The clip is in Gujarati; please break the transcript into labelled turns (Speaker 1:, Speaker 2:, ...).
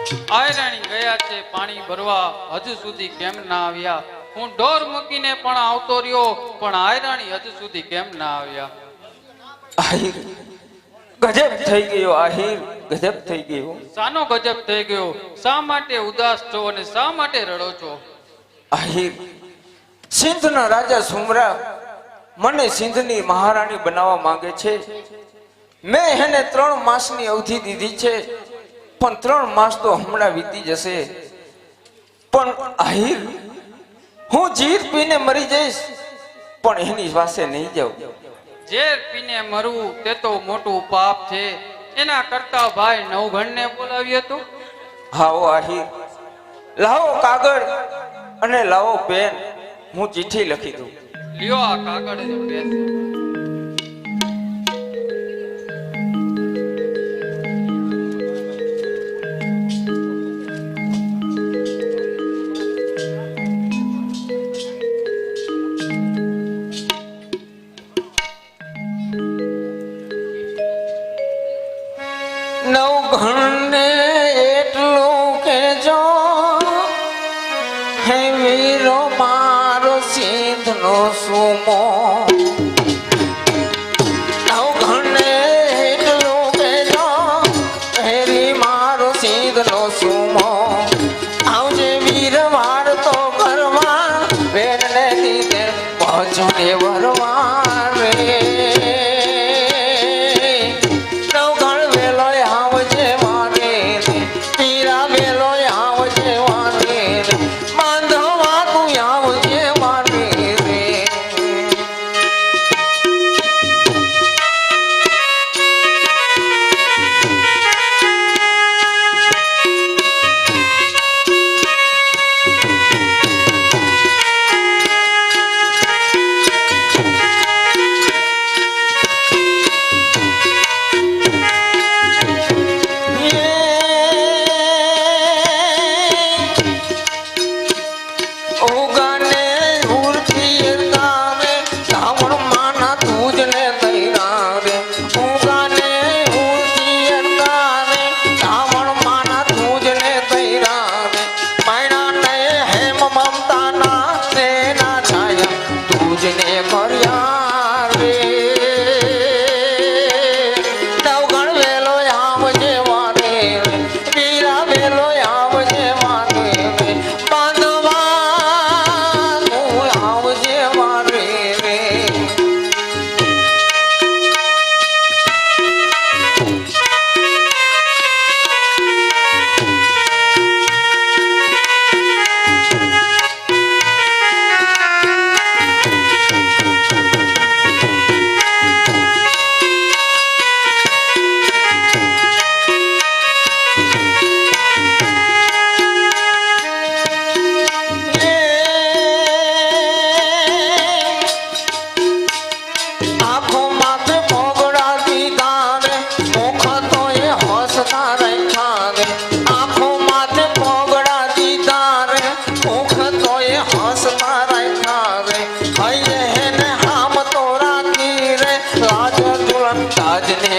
Speaker 1: આયરાણી ગયા છે પાણી ભરવા, હજુ સુધી કેમ ના આવ્યા? હું ઢોર મૂકીને પણ આવતો રહ્યો, પણ આયરાણી હજુ સુધી કેમ ના આવ્યા?
Speaker 2: આહિર ગજબ થઈ ગયો, આહિર ગજબ થઈ ગયો.
Speaker 1: શાનો ગજબ થઈ ગયો? શા માટે ઉદાસ છો અને શા માટે રડો છો?
Speaker 2: આહિર સિંધના રાજા સુમરા મને સિંધની મહારાણી બનાવવા માંગે છે. મેં એને 3 માસની અવધિ દીધી છે, પણ 3 માસ તો હમણાં વીતી જશે. પણ આહિર હું જીર પીને મરી જઈશ, પણ એની પાસે નહીં જાઉં.
Speaker 1: ઝેર પીને મરવું તે તો મોટું પાપ છે. એના કરતા ભાઈ નવઘણને બોલાવ્યો તો.
Speaker 2: હાઓ આહિર, લાવો કાગળ અને લાવો પેન, હું ચિઠ્ઠી લખી દઉં.
Speaker 1: લ્યો આ કાગળ અને પેન.
Speaker 2: નવઘણને એટલું કેજો, હે વીરો મારો સિંધનો સુમો. નવઘણને એટલું કેજો, હેરી મારો સિંધનો સુમો. આવજે વીર વાર તો કરવા, બેનને દીધે પહોંચો ને વરવા રે. તાજને